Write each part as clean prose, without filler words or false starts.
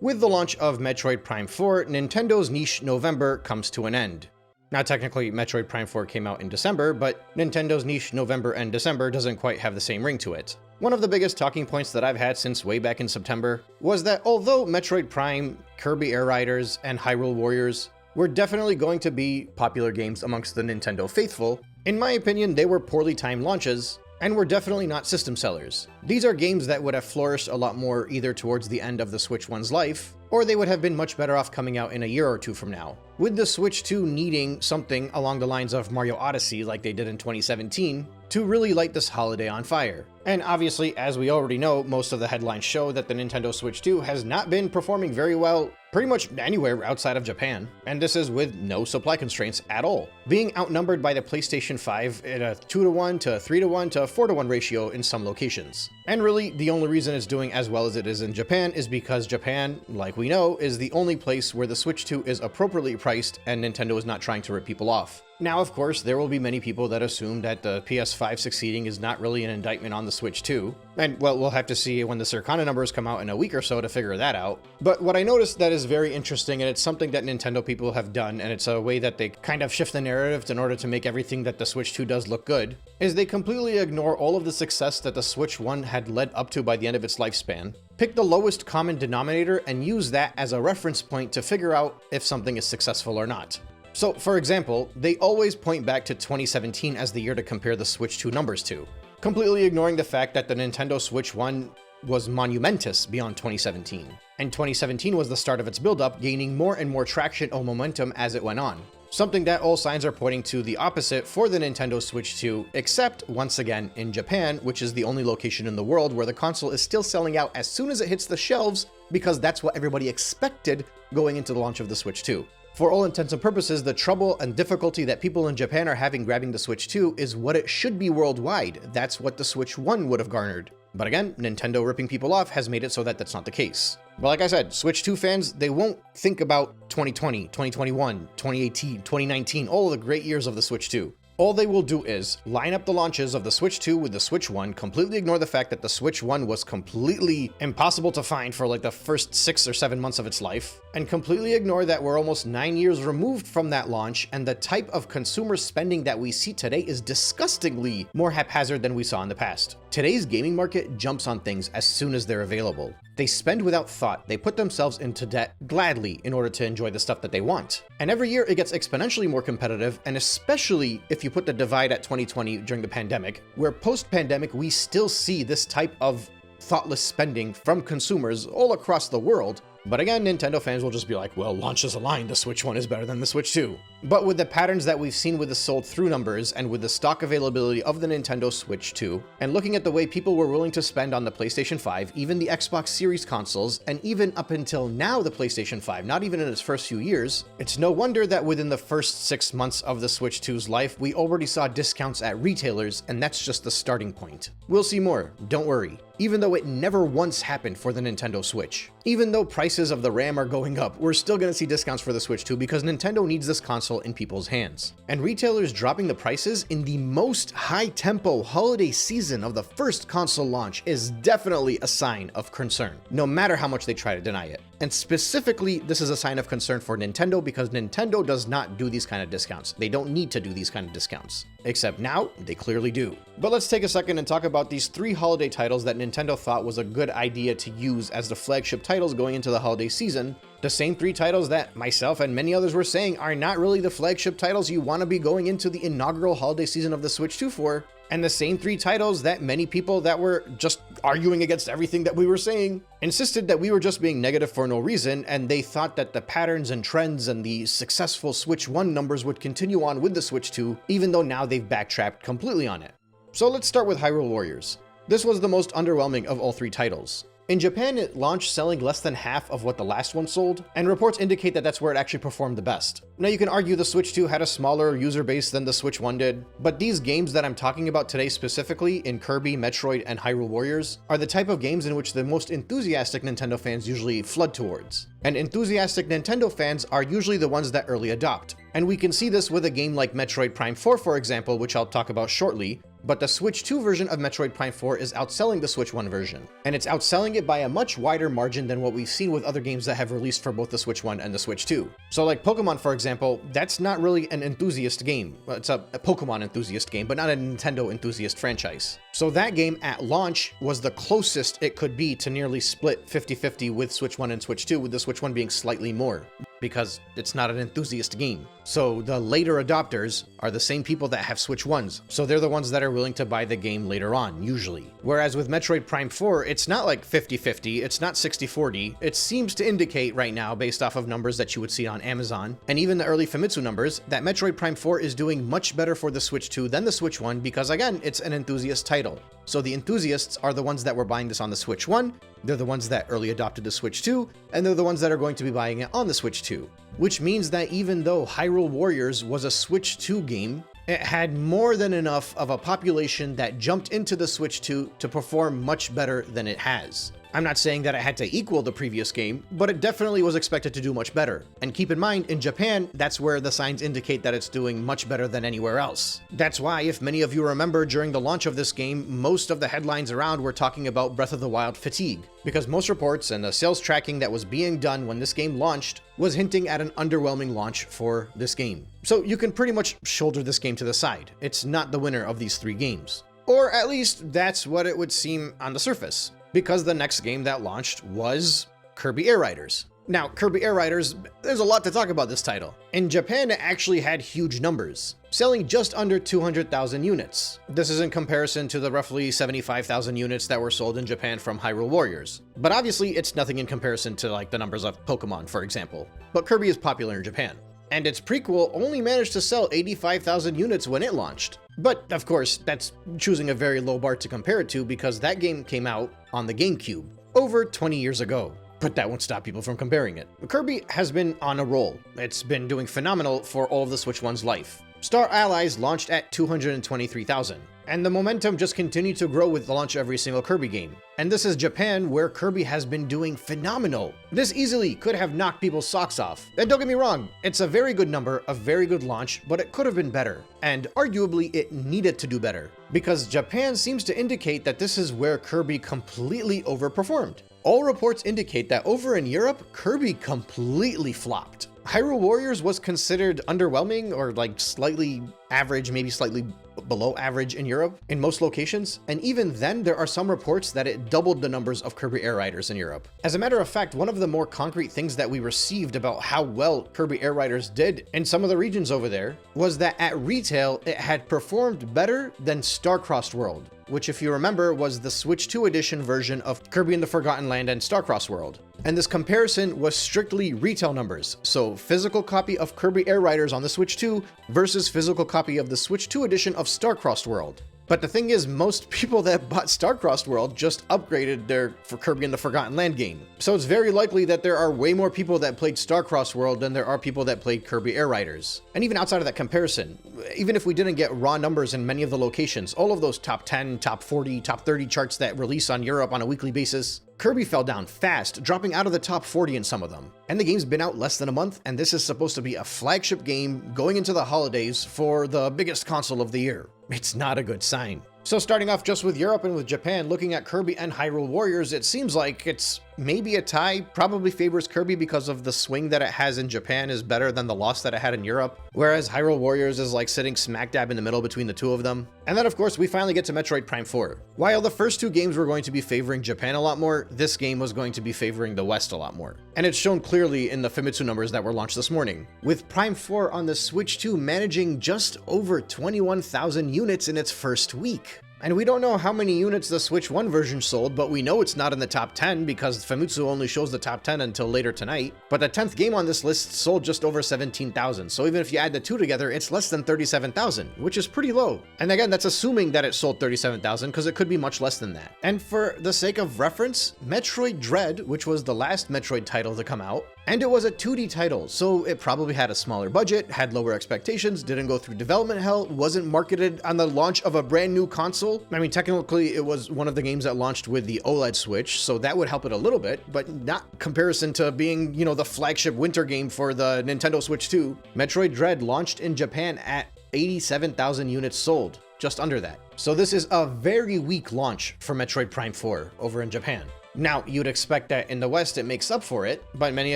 With the launch of Metroid Prime 4, Nintendo's niche November comes to an end. Now technically, Metroid Prime 4 came out in December, but Nintendo's niche November and December doesn't quite have the same ring to it. One of the biggest talking points that I've had since way back in September was that although Metroid Prime, Kirby Air Riders, and Hyrule Warriors were definitely going to be popular games amongst the Nintendo faithful, in my opinion they were poorly timed launches, and were definitely not system sellers. These are games that would have flourished a lot more either towards the end of the Switch 1's life, or they would have been much better off coming out in a year or two from now. With the Switch 2 needing something along the lines of Mario Odyssey like they did in 2017 to really light this holiday on fire. And obviously, as we already know, most of the headlines show that the Nintendo Switch 2 has not been performing very well pretty much anywhere outside of Japan, and this is with no supply constraints at all, being outnumbered by the PlayStation 5 at a 2-to-1 to 3-to-1 to 4-to-1 ratio in some locations. And really, the only reason it's doing as well as it is in Japan is because Japan, like we know, is the only place where the Switch 2 is appropriately priced and Nintendo is not trying to rip people off. Now, of course, there will be many people that assume that the PS5 succeeding is not really an indictment on the Switch 2, and well, we'll have to see when the Circana numbers come out in a week or so to figure that out. But what I noticed that is very interesting, and it's something that Nintendo people have done, and it's a way that they kind of shift the narrative in order to make everything that the Switch 2 does look good, is they completely ignore all of the success that the Switch 1 had led up to by the end of its lifespan, pick the lowest common denominator, and use that as a reference point to figure out if something is successful or not. So, for example, they always point back to 2017 as the year to compare the Switch 2 numbers to, completely ignoring the fact that the Nintendo Switch 1 was monumentous beyond 2017, and 2017 was the start of its build-up, gaining more and more traction or momentum as it went on. Something that all signs are pointing to the opposite for the Nintendo Switch 2, except, once again, in Japan, which is the only location in the world where the console is still selling out as soon as it hits the shelves, because that's what everybody expected going into the launch of the Switch 2. For all intents and purposes, the trouble and difficulty that people in Japan are having grabbing the Switch 2 is what it should be worldwide. That's what the Switch 1 would have garnered. But again, Nintendo ripping people off has made it so that that's not the case. But like I said, Switch 2 fans, they won't think about 2020, 2021, 2018, 2019, all of the great years of the Switch 2. All they will do is line up the launches of the Switch 2 with the Switch 1, completely ignore the fact that the Switch 1 was completely impossible to find for like the first 6 or 7 months of its life, and completely ignore that we're almost 9 years removed from that launch, and the type of consumer spending that we see today is disgustingly more haphazard than we saw in the past. Today's gaming market jumps on things as soon as they're available. They spend without thought, they put themselves into debt gladly in order to enjoy the stuff that they want. And every year it gets exponentially more competitive, and especially if you put the divide at 2020 during the pandemic, where post-pandemic we still see this type of thoughtless spending from consumers all across the world. But again, Nintendo fans will just be like, well, launches aligned, the Switch 1 is better than the Switch 2. But with the patterns that we've seen with the sold through numbers and with the stock availability of the Nintendo Switch 2, and looking at the way people were willing to spend on the PlayStation 5, even the Xbox Series consoles, and even up until now the PlayStation 5, not even in its first few years, it's no wonder that within the first 6 months of the Switch 2's life, we already saw discounts at retailers, and that's just the starting point. We'll see more, don't worry. Even though it never once happened for the Nintendo Switch. Even though prices of the RAM are going up, we're still gonna see discounts for the Switch 2 because Nintendo needs this console in people's hands. And retailers dropping the prices in the most high-tempo holiday season of the first console launch is definitely a sign of concern, no matter how much they try to deny it. And specifically, this is a sign of concern for Nintendo because Nintendo does not do these kind of discounts. They don't need to do these kind of discounts. Except now, they clearly do. But let's take a second and talk about these 3 holiday titles that Nintendo thought was a good idea to use as the flagship titles going into the holiday season. The same 3 titles that myself and many others were saying are not really the flagship titles you want to be going into the inaugural holiday season of the Switch 2 for. And the same 3 titles that many people that were just arguing against everything that we were saying insisted that we were just being negative for no reason, and they thought that the patterns and trends and the successful Switch 1 numbers would continue on with the Switch 2, even though now they've backtracked completely on it. So let's start with Hyrule Warriors. This was the most underwhelming of all 3 titles. In Japan, it launched selling less than half of what the last one sold, and reports indicate that that's where it actually performed the best. Now you can argue the Switch 2 had a smaller user base than the Switch 1 did, but these games that I'm talking about today specifically, in Kirby, Metroid, and Hyrule Warriors, are the type of games in which the most enthusiastic Nintendo fans usually flood towards. And enthusiastic Nintendo fans are usually the ones that early adopt. And we can see this with a game like Metroid Prime 4, for example, which I'll talk about shortly, but the Switch 2 version of Metroid Prime 4 is outselling the Switch 1 version, and it's outselling it by a much wider margin than what we've seen with other games that have released for both the Switch 1 and the Switch 2. So like Pokemon, for example, that's not really an enthusiast game. Well, it's a Pokemon enthusiast game, but not a Nintendo enthusiast franchise. So that game at launch was the closest it could be to nearly split 50-50 with Switch 1 and Switch 2, with the Switch 1 being slightly more, because it's not an enthusiast game. So the later adopters are the same people that have Switch 1s, so they're the ones that are willing to buy the game later on, usually. Whereas with Metroid Prime 4, it's not like 50-50, it's not 60-40, it seems to indicate right now, based off of numbers that you would see on Amazon, and even the early Famitsu numbers, that Metroid Prime 4 is doing much better for the Switch 2 than the Switch 1, because again, it's an enthusiast title. So the enthusiasts are the ones that were buying this on the Switch 1, they're the ones that early adopted the Switch 2, and they're the ones that are going to be buying it on the Switch 2. Which means that even though Hyrule Warriors was a Switch 2 game, it had more than enough of a population that jumped into the Switch 2 to perform much better than it has. I'm not saying that it had to equal the previous game, but it definitely was expected to do much better. And keep in mind, in Japan, that's where the signs indicate that it's doing much better than anywhere else. That's why, if many of you remember, during the launch of this game, most of the headlines around were talking about Breath of the Wild fatigue, because most reports and the sales tracking that was being done when this game launched was hinting at an underwhelming launch for this game. So you can pretty much shoulder this game to the side. It's not the winner of these three games. Or at least that's what it would seem on the surface, because the next game that launched was Kirby Air Riders. Now, Kirby Air Riders, there's a lot to talk about this title. In Japan, it actually had huge numbers, selling just under 200,000 units. This is in comparison to the roughly 75,000 units that were sold in Japan from Hyrule Warriors. But obviously, it's nothing in comparison to like the numbers of Pokemon, for example. But Kirby is popular in Japan. And its prequel only managed to sell 85,000 units when it launched. But of course, that's choosing a very low bar to compare it to, because that game came out on the GameCube over 20 years ago. But that won't stop people from comparing it. Kirby has been on a roll. It's been doing phenomenal for all of the Switch 1's life. Star Allies launched at 223,000, and the momentum just continued to grow with the launch of every single Kirby game. And this is Japan, where Kirby has been doing phenomenal. This easily could have knocked people's socks off. And don't get me wrong, it's a very good number, a very good launch, but it could have been better. And arguably, it needed to do better, because Japan seems to indicate that this is where Kirby completely overperformed. All reports indicate that over in Europe, Kirby completely flopped. Hyrule Warriors was considered underwhelming, or like slightly average, maybe slightly below average in Europe in most locations, and even then there are some reports that it doubled the numbers of Kirby Air Riders in Europe. As a matter of fact, one of the more concrete things that we received about how well Kirby Air Riders did in some of the regions over there was that at retail it had performed better than Star-Crossed World, which, if you remember, was the Switch 2 edition version of Kirby and the Forgotten Land and Star-Crossed World. And this comparison was strictly retail numbers, so physical copy of Kirby Air Riders on the Switch 2 versus physical copy of the Switch 2 edition of Star-Crossed World. But the thing is, most people that bought Star-Crossed World just upgraded their Kirby and the Forgotten Land game. So it's very likely that there are way more people that played Star-Crossed World than there are people that played Kirby Air Riders. And even outside of that comparison, even if we didn't get raw numbers in many of the locations, all of those top 10, top 40, top 30 charts that release on Europe on a weekly basis, Kirby fell down fast, dropping out of the top 40 in some of them. And the game's been out less than a month, and this is supposed to be a flagship game going into the holidays for the biggest console of the year. It's not a good sign. So starting off just with Europe and with Japan, looking at Kirby and Hyrule Warriors, it seems like it's maybe a tie. Probably favors Kirby because of the swing that it has in Japan is better than the loss that it had in Europe, whereas Hyrule Warriors is like sitting smack dab in the middle between the two of them. And then of course we finally get to Metroid Prime 4. While the first two games were going to be favoring Japan a lot more, this game was going to be favoring the West a lot more. And it's shown clearly in the Famitsu numbers that were launched this morning, with Prime 4 on the Switch 2 managing just over 21,000 units in its first week. And we don't know how many units the Switch 1 version sold, but we know it's not in the top 10 because Famitsu only shows the top 10 until later tonight. But the 10th game on this list sold just over 17,000, so even if you add the two together, it's less than 37,000, which is pretty low. And again, that's assuming that it sold 37,000, because it could be much less than that. And for the sake of reference, Metroid Dread, which was the last Metroid title to come out, and it was a 2D title, so it probably had a smaller budget, had lower expectations, didn't go through development hell, wasn't marketed on the launch of a brand new console. I mean, technically it was one of the games that launched with the OLED Switch, so that would help it a little bit, but not comparison to being, you know, the flagship winter game for the Nintendo Switch 2. Metroid Dread launched in Japan at 87,000 units sold. just under that. So this is a very weak launch for Metroid Prime 4 over in Japan. Now, you'd expect that in the West it makes up for it, but many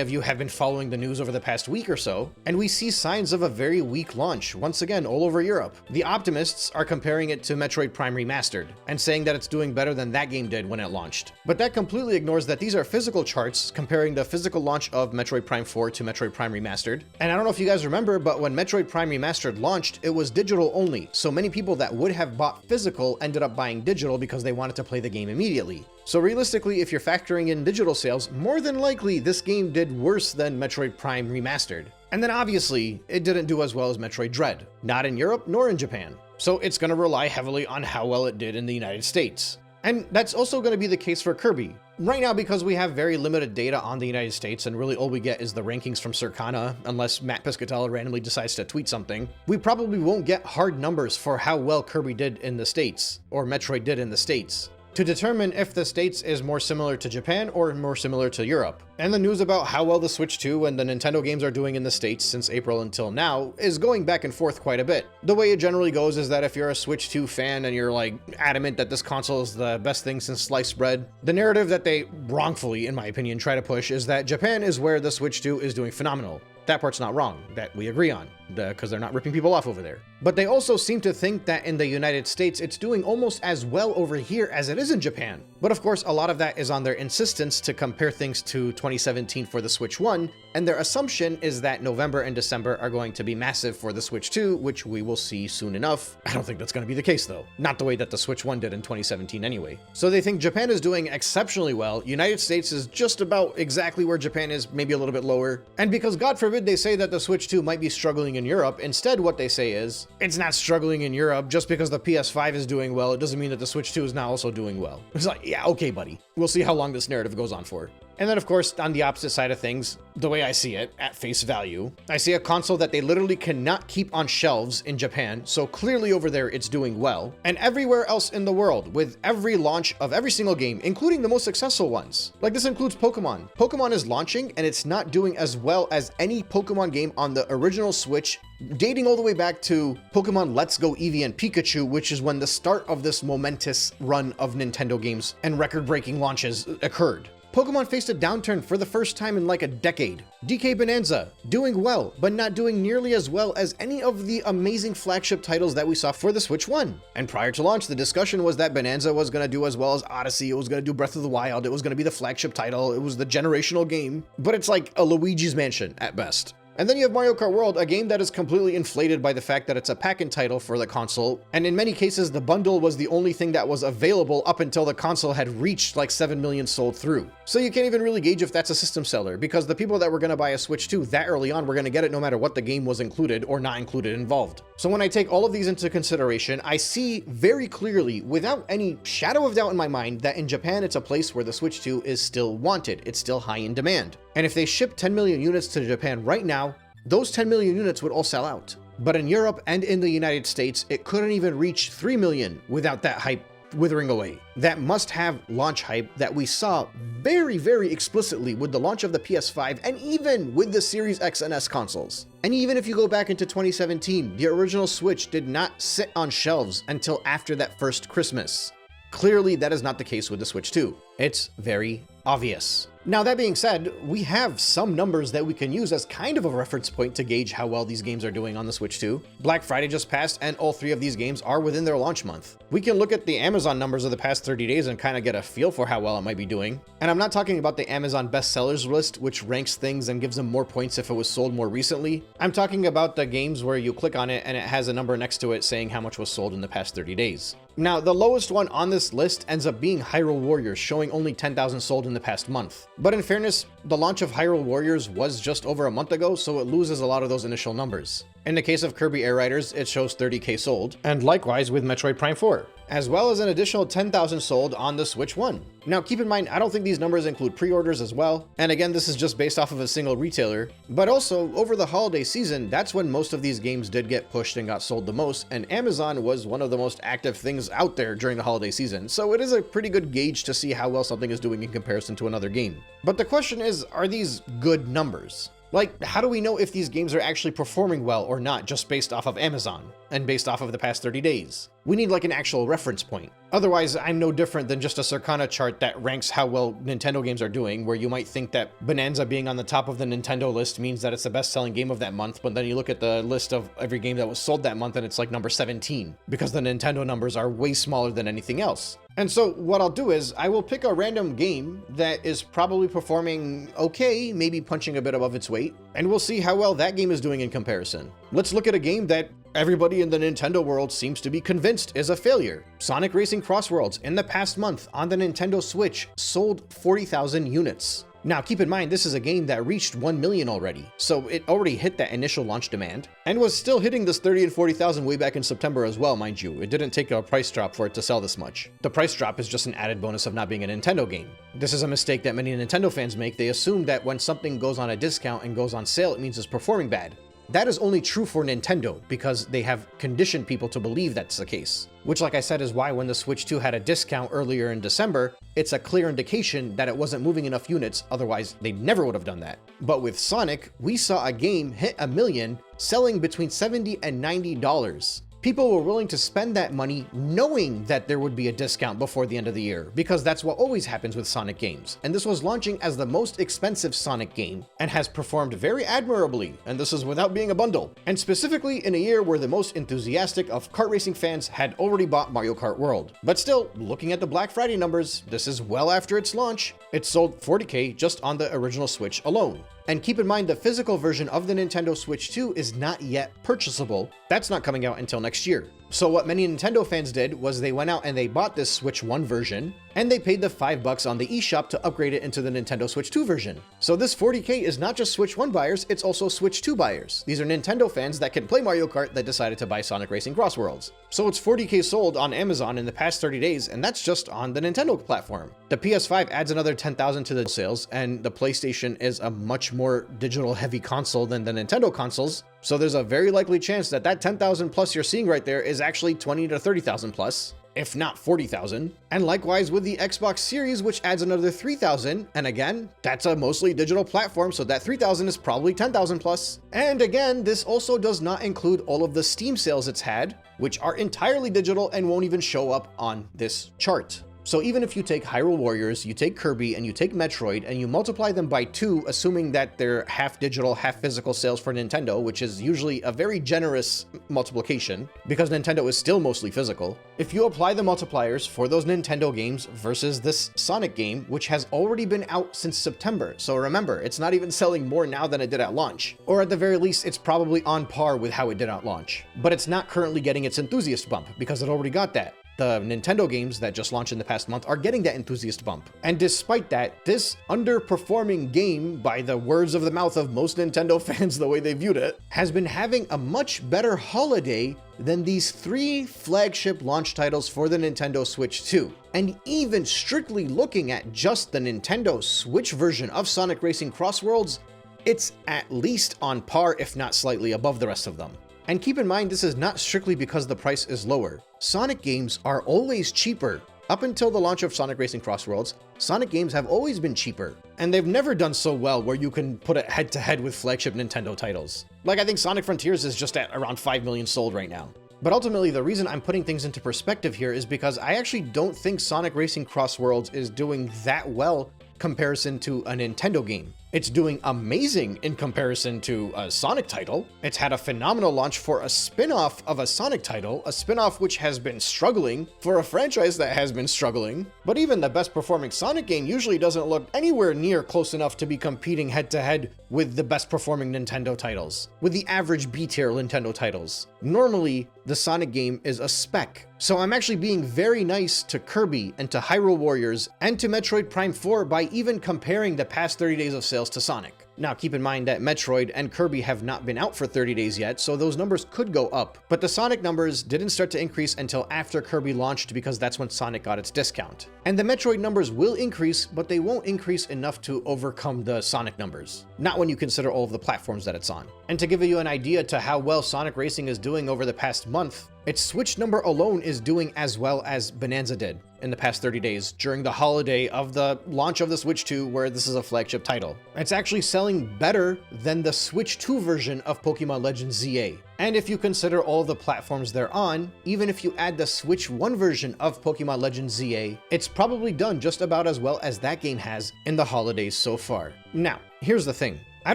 of you have been following the news over the past week or so, and we see signs of a very weak launch, once again, all over Europe. The optimists are comparing it to Metroid Prime Remastered, and saying that it's doing better than that game did when it launched. But that completely ignores that these are physical charts comparing the physical launch of Metroid Prime 4 to Metroid Prime Remastered. And I don't know if you guys remember, but when Metroid Prime Remastered launched, it was digital only, so many people that would have bought physical ended up buying digital because they wanted to play the game immediately. So realistically, if you're factoring in digital sales, more than likely this game did worse than Metroid Prime Remastered. And then obviously, it didn't do as well as Metroid Dread, not in Europe nor in Japan. So it's going to rely heavily on how well it did in the United States. And that's also going to be the case for Kirby. Right now, because we have very limited data on the United States, and really all we get is the rankings from Circana, unless Matt Piscatella randomly decides to tweet something, we probably won't get hard numbers for how well Kirby did in the States, or Metroid did in the States, to determine if the States is more similar to Japan or more similar to Europe. And the news about how well the Switch 2 and the Nintendo games are doing in the States since April until now is going back and forth quite a bit. The way it generally goes is that if you're a Switch 2 fan and you're like adamant that this console is the best thing since sliced bread, the narrative that they wrongfully, in my opinion, try to push is that Japan is where the Switch 2 is doing phenomenal. That part's not wrong, that we agree on, because they're not ripping people off over there. But they also seem to think that in the United States, it's doing almost as well over here as it is in Japan. But of course, a lot of that is on their insistence to compare things to 2017 for the Switch 1, and their assumption is that November and December are going to be massive for the Switch 2, which we will see soon enough. I don't think that's going to be the case though. Not the way that the Switch 1 did in 2017 anyway. So they think Japan is doing exceptionally well, United States is just about exactly where Japan is, maybe a little bit lower. And because God forbid they say that the Switch 2 might be struggling in Europe, instead what they say is, it's not struggling in Europe. Just because the PS5 is doing well, it doesn't mean that the Switch 2 is not also doing well. It's like, yeah, okay, buddy. We'll see how long this narrative goes on for. And then of course, on the opposite side of things, the way I see it, at face value, I see a console that they literally cannot keep on shelves in Japan, so clearly over there it's doing well, and everywhere else in the world, with every launch of every single game, including the most successful ones. Like this includes Pokemon. Pokemon is launching, and it's not doing as well as any Pokemon game on the original Switch, dating all the way back to Pokemon Let's Go Eevee and Pikachu, which is when the start of this momentous run of Nintendo games and record-breaking launches occurred. Pokemon faced a downturn for the first time in like a decade. DK Bonanza, doing well, but not doing nearly as well as any of the amazing flagship titles that we saw for the Switch 1. And prior to launch, the discussion was that Bonanza was going to do as well as Odyssey, it was going to do Breath of the Wild, it was going to be the flagship title, it was the generational game, but it's like a Luigi's Mansion at best. And then you have Mario Kart World, a game that is completely inflated by the fact that it's a pack-in title for the console, and in many cases the bundle was the only thing that was available up until the console had reached like 7 million sold through. So you can't even really gauge if that's a system seller, because the people that were going to buy a Switch 2 that early on were going to get it no matter what the game was included or not included involved. So when I take all of these into consideration, I see very clearly, without any shadow of doubt in my mind, that in Japan it's a place where the Switch 2 is still wanted, it's still high in demand. And if they ship 10 million units to Japan right now, those 10 million units would all sell out. But in Europe and in the United States, it couldn't even reach 3 million without that hype withering away. That must-have launch hype that we saw very, very explicitly with the launch of the PS5 and even with the Series X and S consoles. And even if you go back into 2017, the original Switch did not sit on shelves until after that first Christmas. Clearly, that is not the case with the Switch 2. It's very obvious. Now, that being said, we have some numbers that we can use as kind of a reference point to gauge how well these games are doing on the Switch 2. Black Friday just passed, and all 3 of these games are within their launch month. We can look at the Amazon numbers of the past 30 days and kind of get a feel for how well it might be doing. And I'm not talking about the Amazon bestsellers list, which ranks things and gives them more points if it was sold more recently. I'm talking about the games where you click on it and it has a number next to it saying how much was sold in the past 30 days. Now, the lowest one on this list ends up being Hyrule Warriors, showing only 10,000 sold in the past month. But in fairness, the launch of Hyrule Warriors was just over a month ago, so it loses a lot of those initial numbers. In the case of Kirby Air Riders, it shows 30k sold, and likewise with Metroid Prime 4, as well as an additional 10,000 sold on the Switch 1. Now keep in mind, I don't think these numbers include pre-orders as well, and again, this is just based off of a single retailer, but also over the holiday season, that's when most of these games did get pushed and got sold the most, and Amazon was one of the most active things out there during the holiday season, so it is a pretty good gauge to see how well something is doing in comparison to another game. But the question is, are these good numbers? Like, how do we know if these games are actually performing well or not just based off of Amazon? and based off of the past 30 days. We need like an actual reference point. Otherwise, I'm no different than just a Circana chart that ranks how well Nintendo games are doing, where you might think that Bonanza being on the top of the Nintendo list means that it's the best-selling game of that month, but then you look at the list of every game that was sold that month and it's like number 17, because the Nintendo numbers are way smaller than anything else. And so what I'll do is I will pick a random game that is probably performing okay, maybe punching a bit above its weight, and we'll see how well that game is doing in comparison. Let's look at a game that everybody in the Nintendo world seems to be convinced is a failure. Sonic Racing Crossworlds in the past month on the Nintendo Switch sold 40,000 units. Now keep in mind this is a game that reached 1 million already, so it already hit that initial launch demand, and was still hitting this 30 and 40,000 way back in September as well, mind you. It didn't take a price drop for it to sell this much. The price drop is just an added bonus of not being a Nintendo game. This is a mistake that many Nintendo fans make. They assume that when something goes on a discount and goes on sale, it means it's performing bad. That is only true for Nintendo, because they have conditioned people to believe that's the case. Which, like I said, is why when the Switch 2 had a discount earlier in December, it's a clear indication that it wasn't moving enough units, otherwise they never would have done that. But with Sonic, we saw a game hit 1 million, selling between $70 and $90. People were willing to spend that money knowing that there would be a discount before the end of the year, because that's what always happens with Sonic games. And this was launching as the most expensive Sonic game, and has performed very admirably, and this is without being a bundle. And specifically in a year where the most enthusiastic of kart racing fans had already bought Mario Kart World. But still, looking at the Black Friday numbers, this is well after its launch. It sold 40K just on the original Switch alone. And keep in mind, the physical version of the Nintendo Switch 2 is not yet purchasable. That's not coming out until next year. So what many Nintendo fans did was they went out and they bought this Switch 1 version, and they paid the $5 on the eShop to upgrade it into the Nintendo Switch 2 version. So this 40K is not just Switch 1 buyers, it's also Switch 2 buyers. These are Nintendo fans that can play Mario Kart that decided to buy Sonic Racing Crossworlds. So it's 40K sold on Amazon in the past 30 days, and that's just on the Nintendo platform. The PS5 adds another 10,000 to the sales, and the PlayStation is a much more digital heavy console than the Nintendo consoles. So there's a very likely chance that that 10,000 plus you're seeing right there is actually 20 to 30,000 plus, if not 40,000. And likewise with the Xbox Series, which adds another 3,000. And again, that's a mostly digital platform, so that 3,000 is probably 10,000 plus. And again, this also does not include all of the Steam sales it's had, which are entirely digital and won't even show up on this chart. So even if you take Hyrule Warriors, you take Kirby, and you take Metroid, and you multiply them by 2, assuming that they're half digital, half physical sales for Nintendo, which is usually a very generous multiplication, because Nintendo is still mostly physical. If you apply the multipliers for those Nintendo games versus this Sonic game, which has already been out since September, so remember, it's not even selling more now than it did at launch. Or at the very least, it's probably on par with how it did at launch. But it's not currently getting its enthusiast bump, because it already got that. The Nintendo games that just launched in the past month are getting that enthusiast bump. And despite that, this underperforming game, by the words of the mouth of most Nintendo fans the way they viewed it, has been having a much better holiday than these 3 flagship launch titles for the Nintendo Switch 2. And even strictly looking at just the Nintendo Switch version of Sonic Racing Crossworlds, it's at least on par, if not slightly above the rest of them. And keep in mind, this is not strictly because the price is lower. Sonic games are always cheaper. Up until the launch of Sonic Racing Crossworlds, Sonic games have always been cheaper. And they've never done so well where you can put it head to head with flagship Nintendo titles. Like I think Sonic Frontiers is just at around 5 million sold right now. But ultimately, the reason I'm putting things into perspective here is because I actually don't think Sonic Racing Crossworlds is doing that well comparison to a Nintendo game. It's doing amazing in comparison to a Sonic title. It's had a phenomenal launch for a spin-off of a Sonic title, a spin-off which has been struggling for a franchise that has been struggling. But even the best performing Sonic game usually doesn't look anywhere near close enough to be competing head to head with the best performing Nintendo titles, with the average B-tier Nintendo titles. Normally, the Sonic game is a spec. So I'm actually being very nice to Kirby and to Hyrule Warriors and to Metroid Prime 4 by even comparing the past 30 days of sales to Sonic. Now keep in mind that Metroid and Kirby have not been out for 30 days yet, so those numbers could go up. But the Sonic numbers didn't start to increase until after Kirby launched, because that's when Sonic got its discount. And the Metroid numbers will increase, but they won't increase enough to overcome the Sonic numbers. Not when you consider all of the platforms that it's on. And to give you an idea to how well Sonic Racing is doing over the past month, its Switch number alone is doing as well as Bonanza did. in the past 30 days during the holiday of the launch of the Switch 2, where this is a flagship title. It's actually selling better than the Switch 2 version of Pokemon Legends ZA. And if you consider all the platforms they're on, even if you add the Switch 1 version of Pokemon Legends ZA, it's probably done just about as well as that game has in the holidays so far. Now, here's the thing. I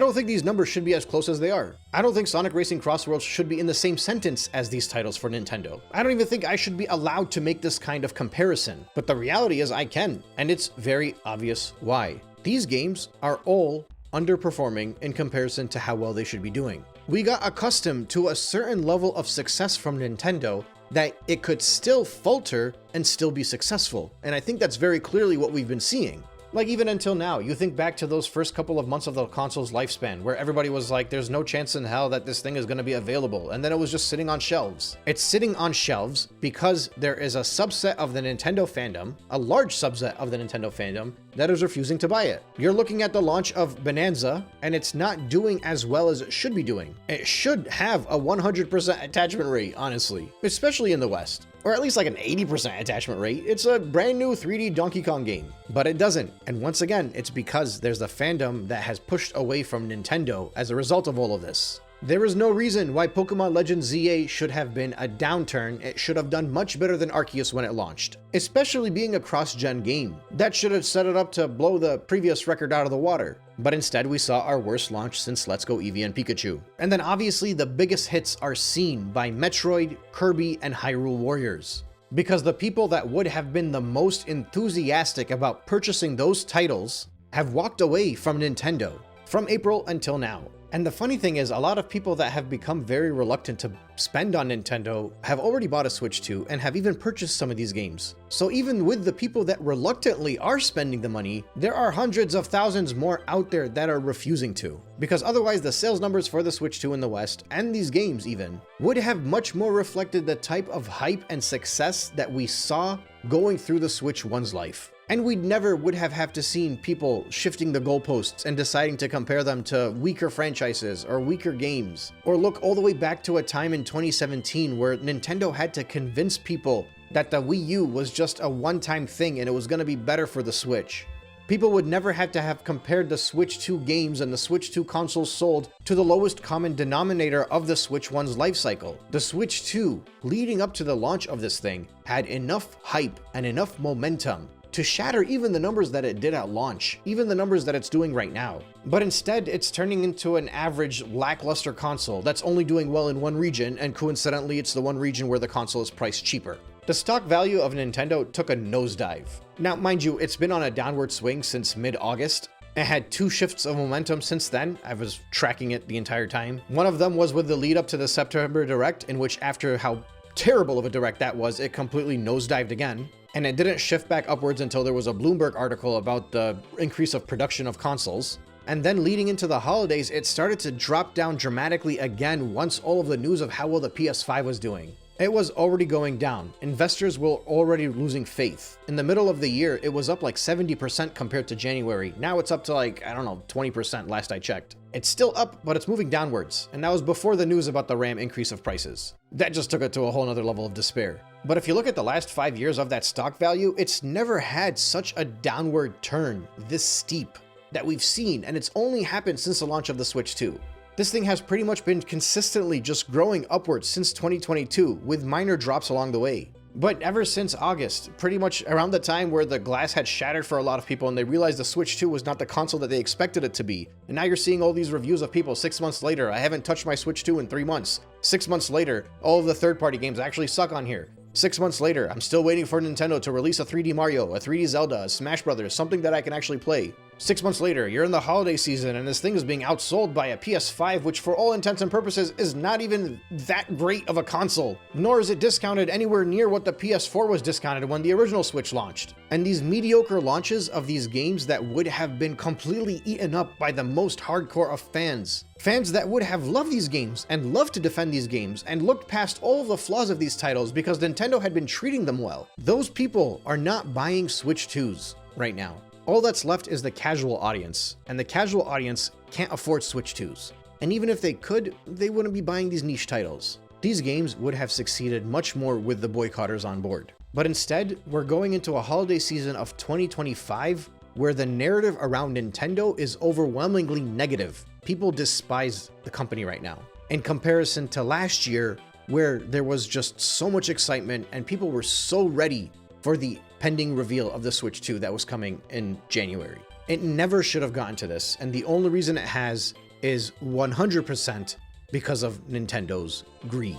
don't think these numbers should be as close as they are. I don't think Sonic Racing Cross Worlds should be in the same sentence as these titles for Nintendo. I don't even think I should be allowed to make this kind of comparison, but the reality is I can, and it's very obvious why. These games are all underperforming in comparison to how well they should be doing. We got accustomed to a certain level of success from Nintendo that it could still falter and still be successful, and I think that's very clearly what we've been seeing. Like, even until now, you think back to those first couple of months of the console's lifespan, where everybody was like, there's no chance in hell that this thing is going to be available, and then it was just sitting on shelves. It's sitting on shelves because there is a subset of the Nintendo fandom, a large subset of the Nintendo fandom, that is refusing to buy it. You're looking at the launch of Bonanza, and it's not doing as well as it should be doing. It should have a 100% attachment rate, honestly, especially in the West. Or at least like an 80% attachment rate. It's a brand new 3D Donkey Kong game, but it doesn't. And once again, it's because there's a fandom that has pushed away from Nintendo as a result of all of this. There is no reason why Pokemon Legends ZA should have been a downturn. It should have done much better than Arceus when it launched, especially being a cross-gen game. That should have set it up to blow the previous record out of the water. But instead, we saw our worst launch since Let's Go Eevee and Pikachu. And then obviously the biggest hits are seen by Metroid, Kirby, and Hyrule Warriors. Because the people that would have been the most enthusiastic about purchasing those titles have walked away from Nintendo from April until now. And the funny thing is, a lot of people that have become very reluctant to spend on Nintendo have already bought a Switch 2 and have even purchased some of these games. So even with the people that reluctantly are spending the money, there are hundreds of thousands more out there that are refusing to. Because otherwise the sales numbers for the Switch 2 in the West, and these games even, would have much more reflected the type of hype and success that we saw going through the Switch 1's life. And we never would have to seen people shifting the goalposts and deciding to compare them to weaker franchises or weaker games. Or look all the way back to a time in 2017 where Nintendo had to convince people that the Wii U was just a one-time thing and it was going to be better for the Switch. People would never have to have compared the Switch 2 games and the Switch 2 consoles sold to the lowest common denominator of the Switch 1's life cycle. The Switch 2, leading up to the launch of this thing, had enough hype and enough momentum to shatter even the numbers that it did at launch, even the numbers that it's doing right now. But instead, it's turning into an average, lackluster console that's only doing well in one region, and coincidentally, it's the one region where the console is priced cheaper. The stock value of Nintendo took a nosedive. Now, mind you, it's been on a downward swing since mid-August. It had 2 shifts of momentum since then. I was tracking it the entire time. One of them was with the lead up to the September Direct, in which after how terrible of a Direct that was, it completely nosedived again. And it didn't shift back upwards until there was a Bloomberg article about the increase of production of consoles. And then leading into the holidays, it started to drop down dramatically again once all of the news of how well the PS5 was doing. It was already going down. Investors were already losing faith. In the middle of the year, it was up like 70% compared to January. Now it's up to like, 20% last I checked. It's still up, but it's moving downwards. And that was before the news about the RAM increase of prices. That just took it to a whole nother level of despair. But if you look at the last 5 years of that stock value, it's never had such a downward turn this steep that we've seen, and it's only happened since the launch of the Switch 2. This thing has pretty much been consistently just growing upwards since 2022, with minor drops along the way. But ever since August, pretty much around the time where the glass had shattered for a lot of people and they realized the Switch 2 was not the console that they expected it to be, and now you're seeing all these reviews of people 6 months later, I haven't touched my Switch 2 in 3 months. 6 months later, all of the third-party games actually suck on here. 6 months later, I'm still waiting for Nintendo to release a 3D Mario, a 3D Zelda, a Smash Brothers, something that I can actually play. 6 months later, you're in the holiday season and this thing is being outsold by a PS5, which for all intents and purposes is not even that great of a console, nor is it discounted anywhere near what the PS4 was discounted when the original Switch launched. And these mediocre launches of these games that would have been completely eaten up by the most hardcore of fans. Fans that would have loved these games and loved to defend these games and looked past all of the flaws of these titles because Nintendo had been treating them well. Those people are not buying Switch 2s right now. All that's left is the casual audience, and the casual audience can't afford Switch 2s. And even if they could, they wouldn't be buying these niche titles. These games would have succeeded much more with the boycotters on board. But instead, we're going into a holiday season of 2025 where the narrative around Nintendo is overwhelmingly negative. People despise the company right now, in comparison to last year, where there was just so much excitement and people were so ready for the pending reveal of the Switch 2 that was coming in January. It never should have gotten to this, and the only reason it has is 100% because of Nintendo's greed.